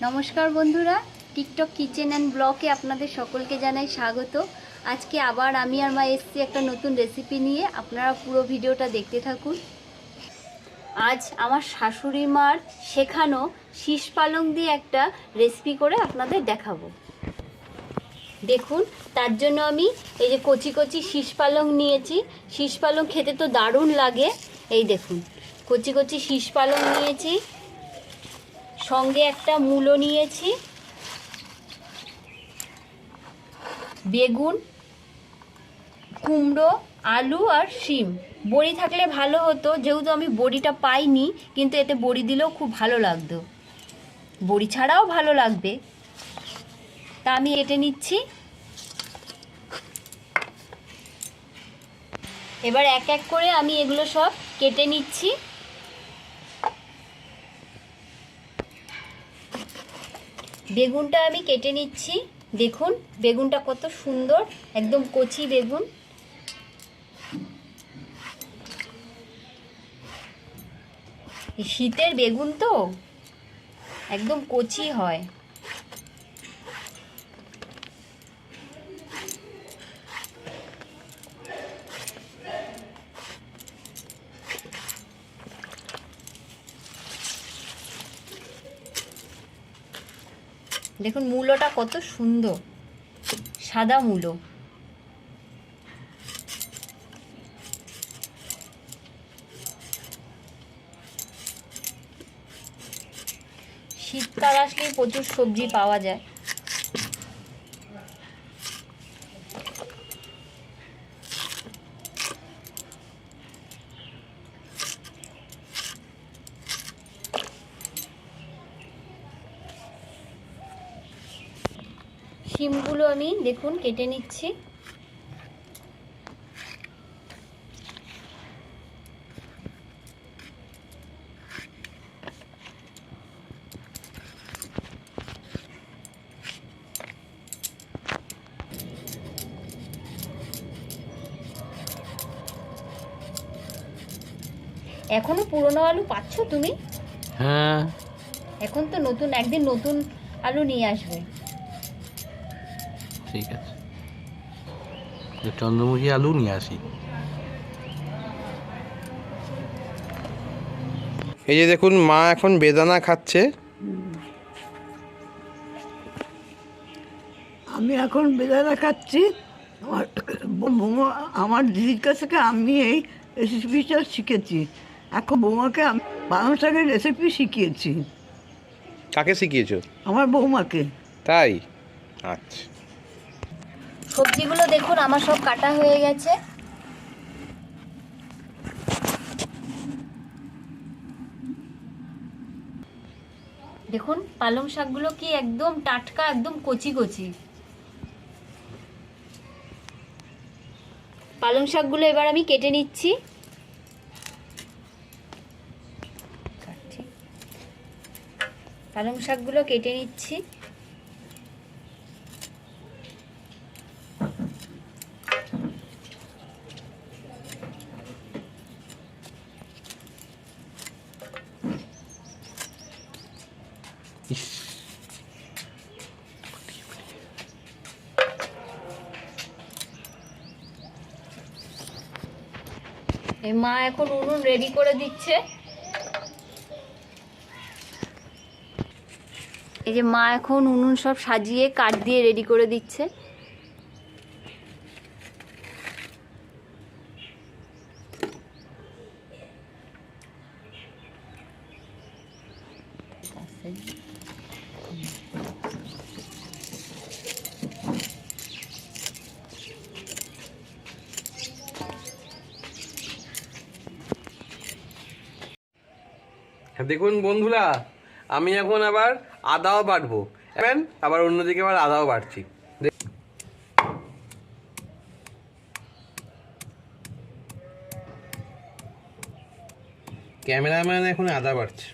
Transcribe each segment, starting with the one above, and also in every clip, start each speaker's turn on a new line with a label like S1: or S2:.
S1: নমস্কার বন্ধুরা, TikTok kitchen and ব্লগে আপনাদের সকলকে জানাই স্বাগত। আজকে আবার আমি আর মা এসেছি একটা নতুন রেসিপি নিয়ে। আপনারা পুরো ভিডিওটা দেখতে থাকুন। আজ আমার শাশুড়ি মার শেখানো শীষ পালং দিয়ে একটা রেসিপি করে আপনাদের দেখাবো। দেখুন, তার জন্য আমি এই যে কচি কচি শীষ পালং নিয়েছি। শীষ পালং খেতে তো দারুণ লাগে। এই দেখুন, কচি কচি শীষ পালং নিয়েছি, সঙ্গে একটা মূলো নিয়েছি, বেগুন, কুমড়ো, আলু আর শিম। বড়ি থাকলে ভালো হতো, যেহেতু আমি বড়িটা পাইনি, কিন্তু এতে বড়ি দিলেও খুব ভালো লাগতো। বড়ি ছাড়াও ভালো লাগবে, তা আমি কেটে নিচ্ছি। এবার এক এক করে আমি এগুলো সব কেটে নিচ্ছি। বেগুনটা আমি কেটে নিচ্ছি। দেখুন বেগুনটা কত সুন্দর, একদম কচি বেগুন। শীতের বেগুন তো একদম কচি হয়। দেখুন মূলোটা কত সুন্দর, সাদা মূলো। শীতকাল আসলেই প্রচুর সবজি পাওয়া যায়। শিমগুলো আমি দেখুন কেটে নিচ্ছি। এখনো পুরনো আলু পাচ্ছ তুমি?
S2: হ্যাঁ,
S1: এখন তো নতুন, একদিন নতুন আলু নিয়ে আসবে।
S2: ঠিক আছে, চন্দ্রমুখী আলু নিয়ে আসি। এই যে দেখুন, মা এখন বেদানা খাচ্ছে।
S3: আমি এখন বেদানা খাচ্ছি। আমার বৌমা, আমার দিদির কাছ থেকে আমি এই রেসিপিটা শিখেছি। এখন বৌমাকে আমি পালং শাকের রেসিপি শিখিয়েছি,
S2: কাকে শিখিয়েছো?
S3: আমার বৌমাকে।
S2: তাই? আচ্ছা,
S1: সবজিগুলো দেখুন আমার সব কাটা হয়ে গেছে। দেখুন পালং শাকগুলো কি একদম টাটকা, একদম কচি কচি। পালং শাকগুলো এবার আমি কেটে নিচ্ছি। পালং শাকগুলো কেটে নিচ্ছি।
S2: ইস,
S1: এই মা এখন উনুন রেডি করে দিচ্ছে। এই যে মা এখন উনুন সব সাজিয়ে কাঠ দিয়ে রেডি করে দিচ্ছে।
S2: দেখুন বন্ধুরা, আমি এখন আবার আদাও বাটবো, আবার অন্যদিকে আবার আদাও বাটছি। ক্যামেরাম্যান এখন আদা বাটছে।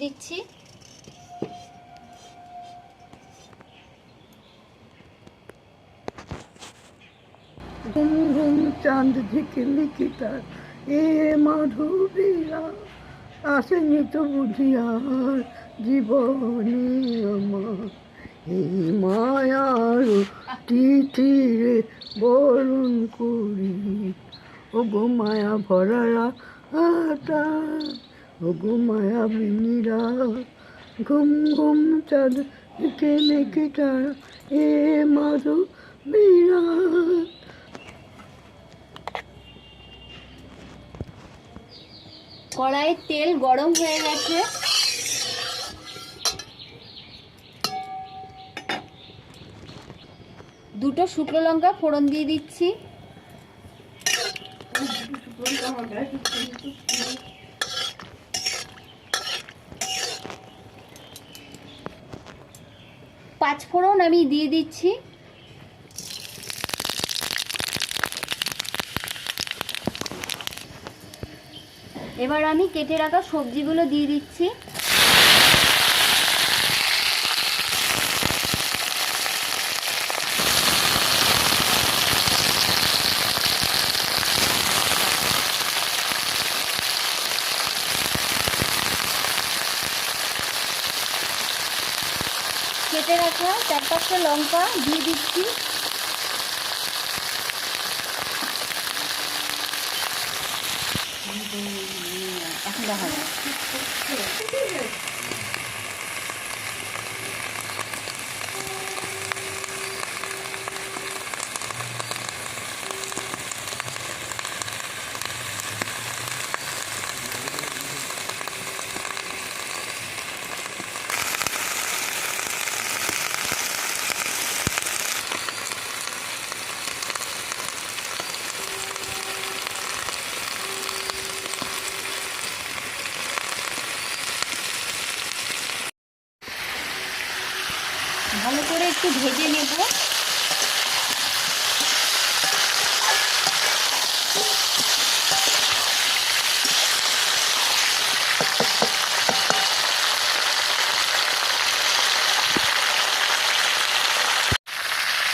S1: দিচ্ছি।
S3: ঘুম ঘুম চাঁদ ঝিকিমিকি তার এ মাধুরীরা আসেনি তো বুঝিয়ার জীবনে আমার এই মায়ার তিথিরে বরণ করি ও গো মায়া ভরারা আতা ও গো মায়া বিনিরা ঘুম ঘুম চাঁদ ঝিকিমিকি তার এ মাধুরীরা।
S1: কড়াইয়ের তেল গরম হয়ে গেছে। দুটো শুকনো লঙ্কা ফোড়ন দিয়ে দিচ্ছি। পাঁচ ফোড়ন আমি দিয়ে দিচ্ছি। এবার আমি কেটে রাখা সবজিগুলো দিয়ে দিচ্ছি। কেটে রাখা 4-5টা লঙ্কা দিয়ে দিচ্ছি। এখন দেখা যায়। ভালো করে একটু ভেজে নেব।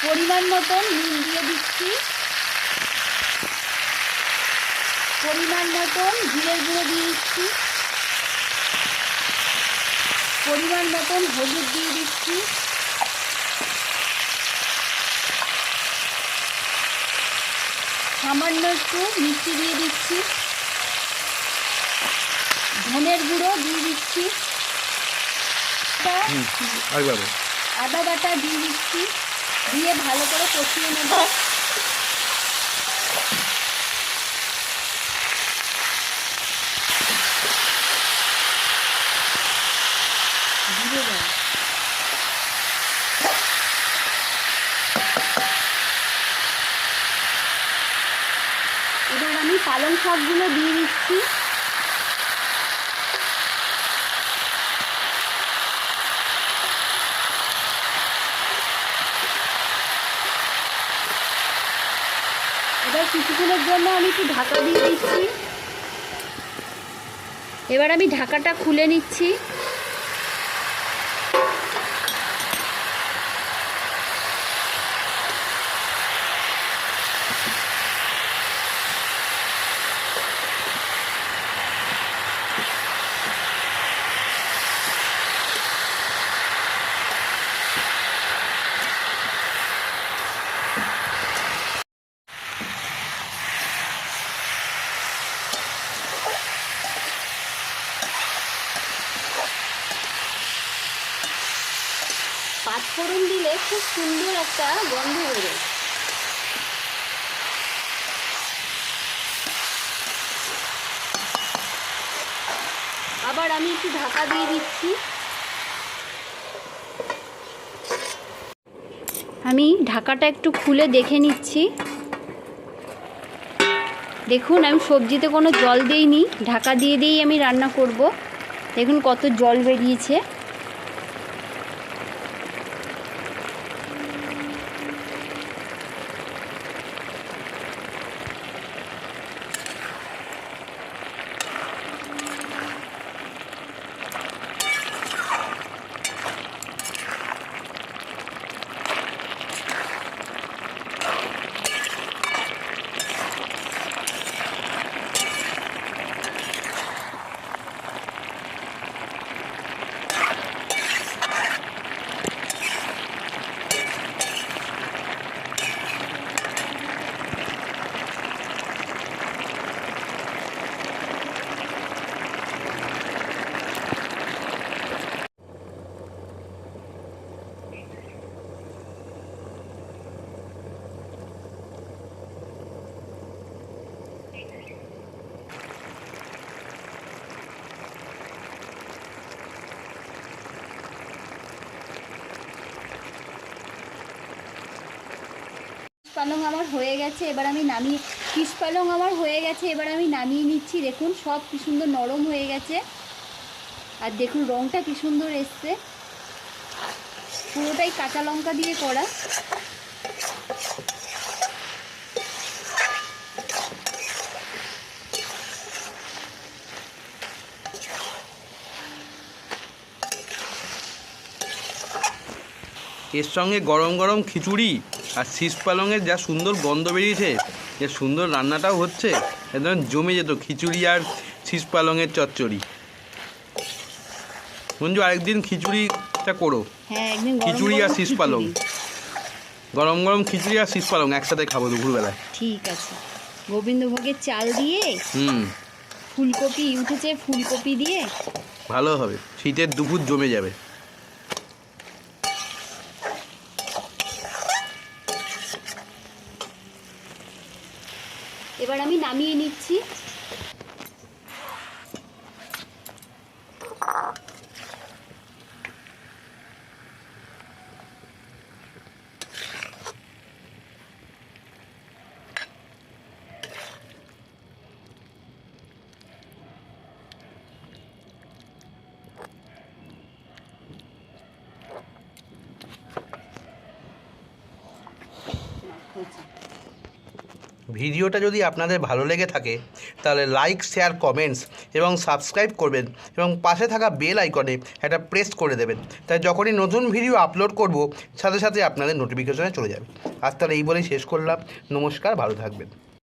S1: পরিমাণ মতন নুন দিয়ে দিচ্ছি। পরিমাণ মতন জিরের গুঁড়ো দিয়ে দিচ্ছি। পরিমাণ মতন হলুদ দিয়ে দিচ্ছি। সামান্য একটু মিষ্টি দিয়ে দিচ্ছি। ধনের গুঁড়ো দিয়ে দিচ্ছি। আদা বাটা দিয়ে দিচ্ছি। দিয়ে ভালো করে কষিয়ে নেব। এবার আমি পালং শাকগুলো দিয়ে দিচ্ছি। এবার কিছুক্ষণের জন্য আমি একটু ঢাকা দিয়ে দিচ্ছি। এবার আমি ঢাকাটা খুলে নিচ্ছি। পাঁচফোড়ন দিলে খুব সুন্দর একটা গন্ধ বেরোয়। আবার আমি একটু ঢাকা দিয়ে দিচ্ছি। আমি ঢাকাটা একটু খুলে দেখে নিচ্ছি। দেখুন আমি সবজিতে কোনো জল দেইনি, ঢাকা দিয়ে দিয়েই আমি রান্না করব। দেখুন কত জল বেরিয়েছে। পালং আমার হয়ে গেছে, এবার আমি নামিয়ে ফিশ পালং আমার হয়ে গেছে, এবার আমি নামিয়ে নিচ্ছি। দেখুন সব কি সুন্দর নরম হয়ে গেছে, আর দেখুন রঙটা কি সুন্দর এসছে, পুরোটাই কাঁচা লঙ্কা দিয়ে করা।
S2: এর সঙ্গে গরম গরম খিচুড়ি আর শীষ পালংয়ের যা সুন্দর গন্ধ বেরিয়েছে, যে সুন্দর রান্নাটাও হচ্ছে, একদম জমে যেত খিচুড়ি আর শীষ পালংয়ের চচ্চড়ি। মঞ্জু আরেকদিন খিচুড়িটা করো।
S1: হ্যাঁ, একদিন
S2: খিচুড়ি আর শীষ পালং, গরম গরম খিচুড়ি আর শীষ পালং একসাথে খাবো দুপুরবেলায়।
S1: ঠিক আছে, গোবিন্দভোগের চাল দিয়ে ফুলকপি উঠেছে, ফুলকপি দিয়ে
S2: ভালো হবে, শীতের দুপুর জমে যাবে।
S1: এবার আমি নামিয়ে নিচ্ছি।
S2: ভিডিওটা যদি আপনাদের ভালো লেগে থাকে তাহলে লাইক, শেয়ার, কমেন্টস এবং সাবস্ক্রাইব করবেন, এবং পাশে থাকা বেল আইকনে একটা প্রেস করে দেবেন, তাই যখনই নতুন ভিডিও আপলোড করব সাথে সাথে আপনাদের নোটিফিকেশনে চলে যাবে। আজ তাহলে এই বলেই শেষ করলাম। নমস্কার, ভালো থাকবেন।